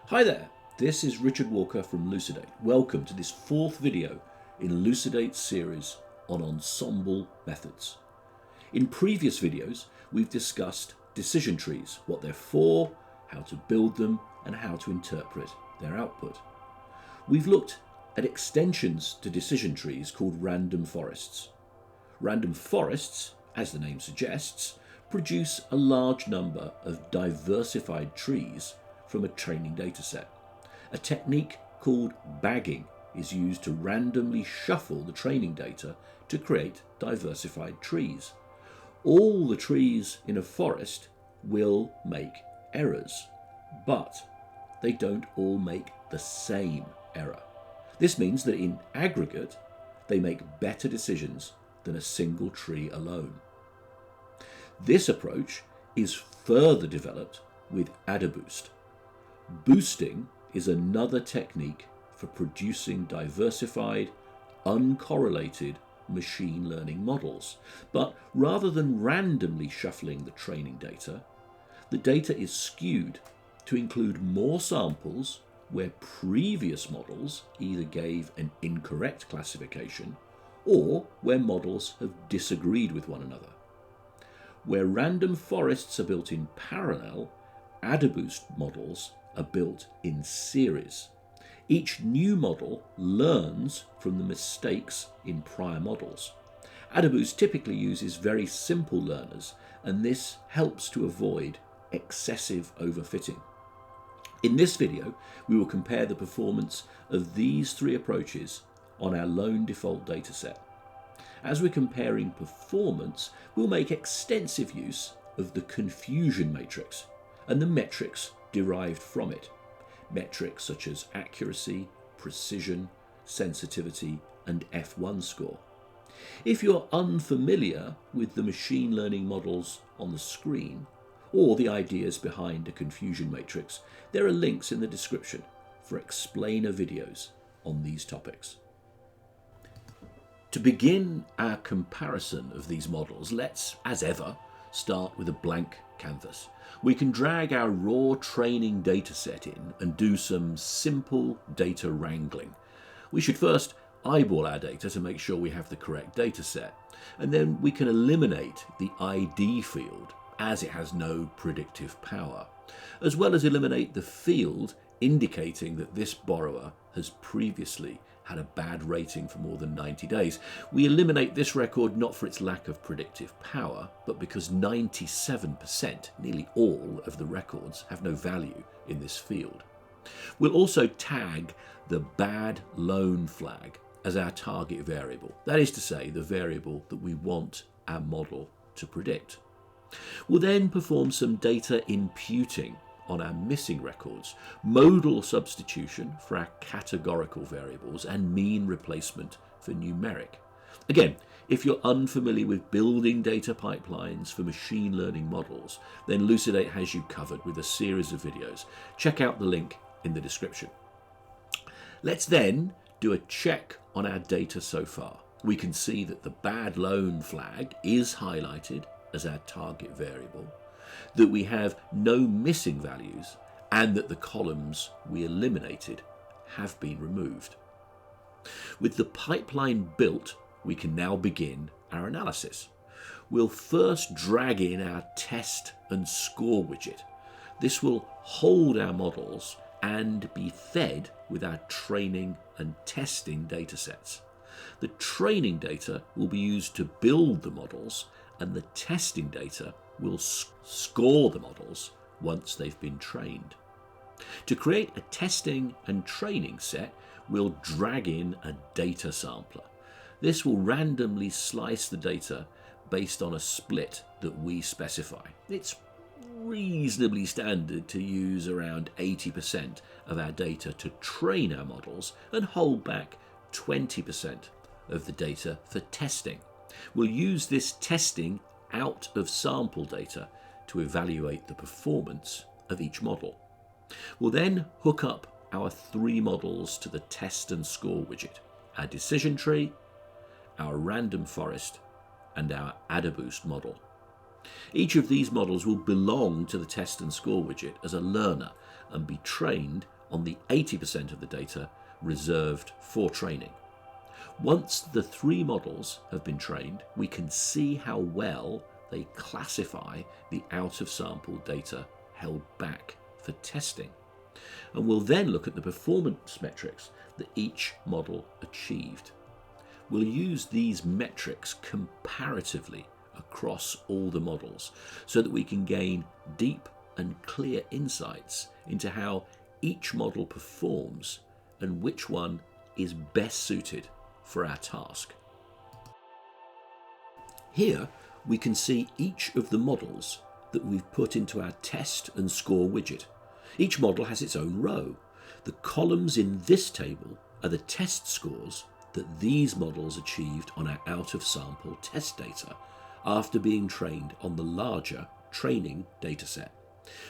Hi there, this is Richard Walker from Lucidate. Welcome to this fourth video in Lucidate's series on ensemble methods. In previous videos, we've discussed decision trees, what they're for, how to build them, and how to interpret their output. We've looked at extensions to decision trees called random forests. Random forests, as the name suggests, produce a large number of diversified trees from a training dataset. A technique called bagging is used to randomly shuffle the training data to create diversified trees. All the trees in a forest will make errors, but they don't all make the same error. This means that in aggregate, they make better decisions than a single tree alone. This approach is further developed with AdaBoost. Boosting is another technique for producing diversified, uncorrelated machine learning models. But rather than randomly shuffling the training data, the data is skewed to include more samples where previous models either gave an incorrect classification or where models have disagreed with one another. Where random forests are built in parallel, AdaBoost models are built in series. Each new model learns from the mistakes in prior models. AdaBoost typically uses very simple learners, and this helps to avoid excessive overfitting. In this video, we will compare the performance of these three approaches on our lone default dataset. As we're comparing performance, we'll make extensive use of the confusion matrix and the metrics derived from it. Metrics such as accuracy, precision, sensitivity, and F1 score. If you're unfamiliar with the machine learning models on the screen or the ideas behind a confusion matrix, there are links in the description for explainer videos on these topics. To begin our comparison of these models, let's, as ever, start with a blank canvas. We can drag our raw training dataset in and do some simple data wrangling. We should first eyeball our data to make sure we have the correct dataset, and then we can eliminate the ID field as it has no predictive power, as well as eliminate the field indicating that this borrower has previously had a bad rating for more than 90 days. We eliminate this record not for its lack of predictive power, but because 97%, nearly all of the records, have no value in this field. We'll also tag the bad loan flag as our target variable. That is to say, the variable that we want our model to predict. We'll then perform some data imputing on our missing records, modal substitution for our categorical variables, and mean replacement for numeric. Again, if you're unfamiliar with building data pipelines for machine learning models, then Lucidate has you covered with a series of videos. Check out the link in the description. Let's then do a check on our data so far. We can see that the bad loan flag is highlighted as our target variable, that we have no missing values, and that the columns we eliminated have been removed. With the pipeline built, we can now begin our analysis. We'll first drag in our test and score widget. This will hold our models and be fed with our training and testing datasets. The training data will be used to build the models, and the testing data will score the models once they've been trained. To create a testing and training set, we'll drag in a data sampler. This will randomly slice the data based on a split that we specify. It's reasonably standard to use around 80% of our data to train our models and hold back 20% of the data for testing. We'll use this testing out of sample data to evaluate the performance of each model. We'll then hook up our three models to the test and score widget, our decision tree, our random forest, and our AdaBoost model. Each of these models will belong to the test and score widget as a learner and be trained on the 80% of the data reserved for training. Once the 3 models have been trained, we can see how well they classify the out-of-sample data held back for testing. And we'll then look at the performance metrics that each model achieved. We'll use these metrics comparatively across all the models so that we can gain deep and clear insights into how each model performs and which one is best suited for our task. Here we can see each of the models that we've put into our test and score widget. Each model has its own row. The columns in this table are the test scores that these models achieved on our out-of-sample test data after being trained on the larger training dataset.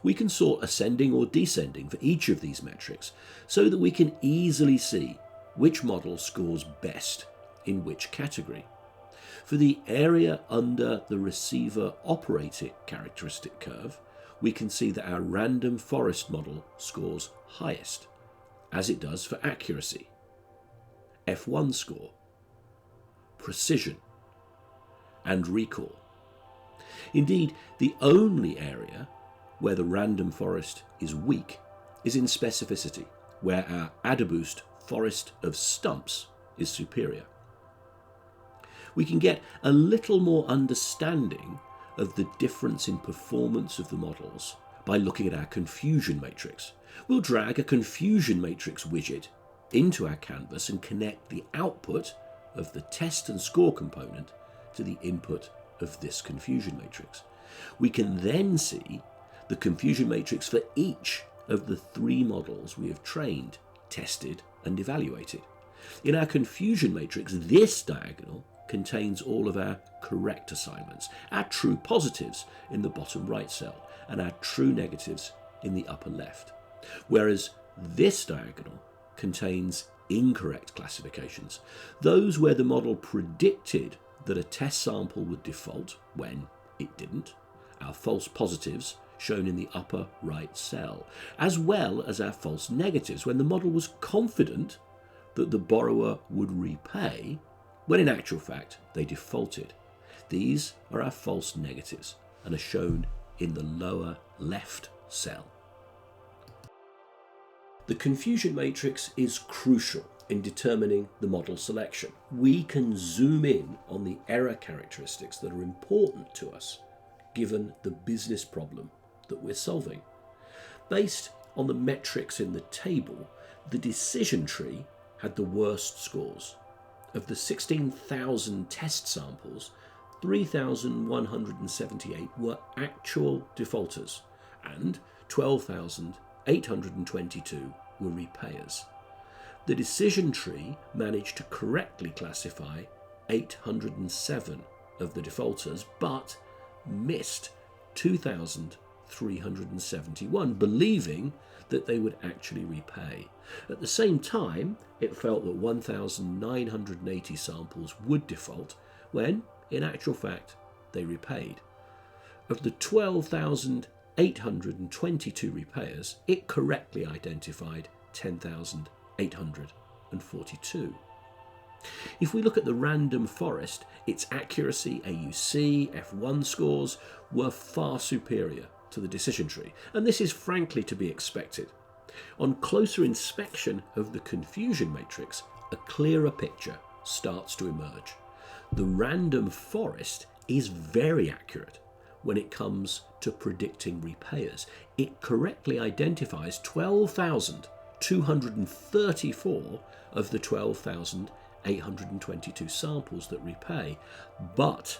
We can sort ascending or descending for each of these metrics so that we can easily see which model scores best in which category. For the area under the receiver operated characteristic curve, we can see that our random forest model scores highest, as it does for accuracy, F1 score, precision, and recall. Indeed, the only area where the random forest is weak is in specificity, where our AdaBoost forest of stumps is superior. We can get a little more understanding of the difference in performance of the models by looking at our confusion matrix. We'll drag a confusion matrix widget into our canvas and connect the output of the test and score component to the input of this confusion matrix. We can then see the confusion matrix for each of the 3 models we have trained, tested, and evaluated. In our confusion matrix, this diagonal contains all of our correct assignments, our true positives in the bottom right cell, and our true negatives in the upper left. Whereas this diagonal contains incorrect classifications, those where the model predicted that a test sample would default when it didn't, our false positives shown in the upper right cell, as well as our false negatives when the model was confident that the borrower would repay when in actual fact they defaulted. These are our false negatives and are shown in the lower left cell. The confusion matrix is crucial in determining the model selection. We can zoom in on the error characteristics that are important to us given the business problem that we're solving. Based on the metrics in the table, the decision tree had the worst scores. Of the 16,000 test samples, 3,178 were actual defaulters and 12,822 were repayers. The decision tree managed to correctly classify 807 of the defaulters, but missed 2,371, believing that they would actually repay. At the same time, it felt that 1,980 samples would default, when, in actual fact, they repaid. Of the 12,822 repayers, it correctly identified 10,842. If we look at the random forest, its accuracy, AUC, F1 scores were far superior to the decision tree, and this is frankly to be expected. On closer inspection of the confusion matrix, a clearer picture starts to emerge. The random forest is very accurate when it comes to predicting repayers. It correctly identifies 12,234 of the 12,822 samples that repay, but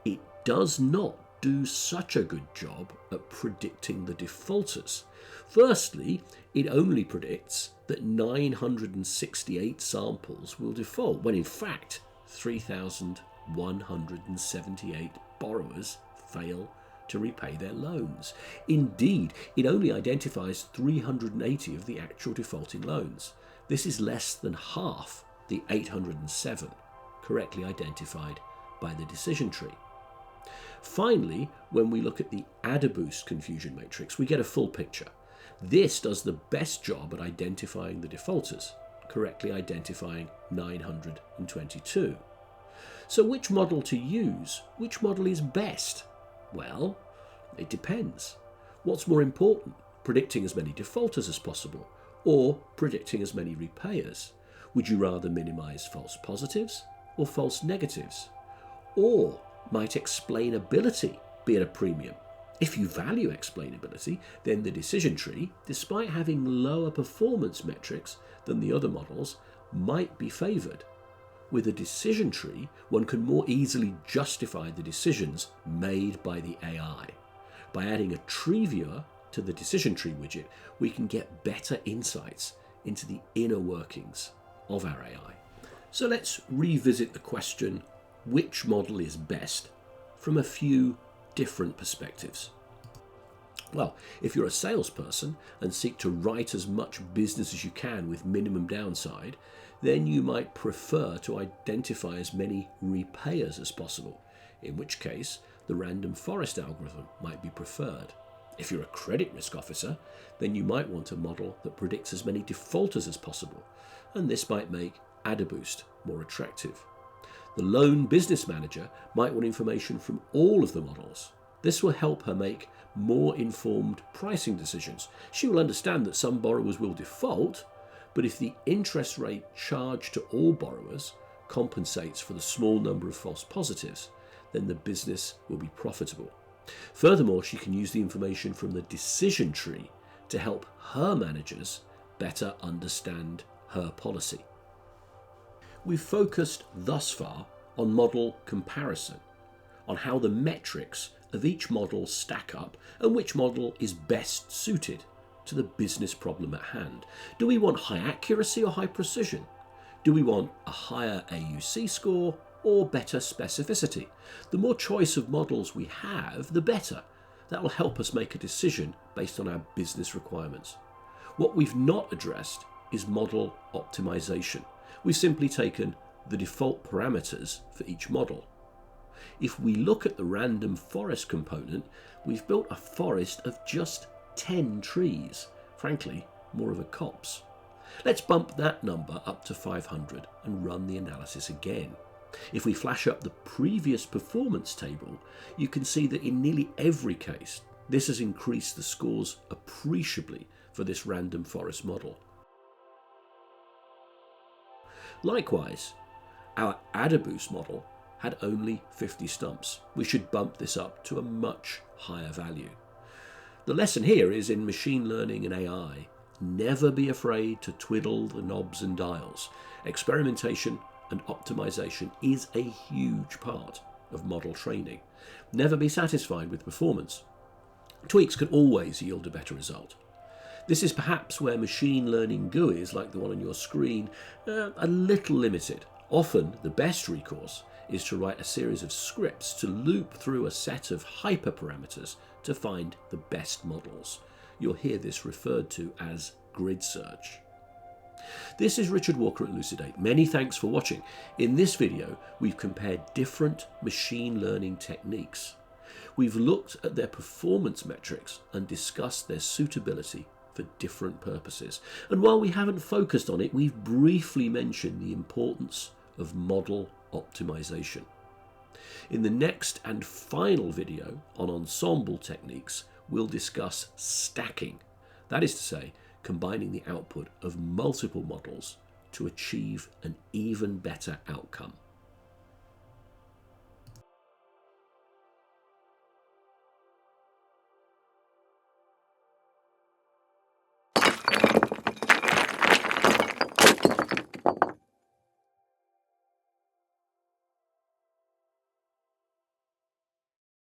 it does not do such a good job at predicting the defaulters. Firstly, it only predicts that 968 samples will default, when in fact 3,178 borrowers fail to repay their loans. Indeed, it only identifies 380 of the actual defaulting loans. This is less than half the 807 correctly identified by the decision tree. Finally, when we look at the AdaBoost confusion matrix, we get a full picture. This does the best job at identifying the defaulters, correctly identifying 922. So which model to use? Which model is best? Well, it depends. What's more important, predicting as many defaulters as possible or predicting as many repayers? Would you rather minimize false positives or false negatives? Or might explainability be at a premium? If you value explainability, then the decision tree, despite having lower performance metrics than the other models, might be favored. With a decision tree, one can more easily justify the decisions made by the AI. By adding a tree viewer to the decision tree widget, we can get better insights into the inner workings of our AI. So let's revisit the question, which model is best, from a few different perspectives. Well, if you're a salesperson and seek to write as much business as you can with minimum downside, then you might prefer to identify as many repayers as possible, in which case the random forest algorithm might be preferred. If you're a credit risk officer, then you might want a model that predicts as many defaulters as possible, and this might make AdaBoost more attractive. The lone business manager might want information from all of the models. This will help her make more informed pricing decisions. She will understand that some borrowers will default, but if the interest rate charged to all borrowers compensates for the small number of false positives, then the business will be profitable. Furthermore, she can use the information from the decision tree to help her managers better understand her policy. We've focused thus far on model comparison, on how the metrics of each model stack up and which model is best suited to the business problem at hand. Do we want high accuracy or high precision? Do we want a higher AUC score or better specificity? The more choice of models we have, the better. That will help us make a decision based on our business requirements. What we've not addressed is model optimization. We've simply taken the default parameters for each model. If we look at the random forest component, we've built a forest of just 10 trees. Frankly, more of a copse. Let's bump that number up to 500 and run the analysis again. If we flash up the previous performance table, you can see that in nearly every case, this has increased the scores appreciably for this random forest model. Likewise, our AdaBoost model had only 50 stumps. We should bump this up to a much higher value. The lesson here is in machine learning and AI, never be afraid to twiddle the knobs and dials. Experimentation and optimization is a huge part of model training. Never be satisfied with performance. Tweaks can always yield a better result. This is perhaps where machine learning GUIs, like the one on your screen, are a little limited. Often, the best recourse is to write a series of scripts to loop through a set of hyperparameters to find the best models. You'll hear this referred to as grid search. This is Richard Walker at Elucidate. Many thanks for watching. In this video, we've compared different machine learning techniques. We've looked at their performance metrics and discussed their suitability for different purposes. And while we haven't focused on it, we've briefly mentioned the importance of model optimization. In the next and final video on ensemble techniques, we'll discuss stacking. That is to say, combining the output of multiple models to achieve an even better outcome.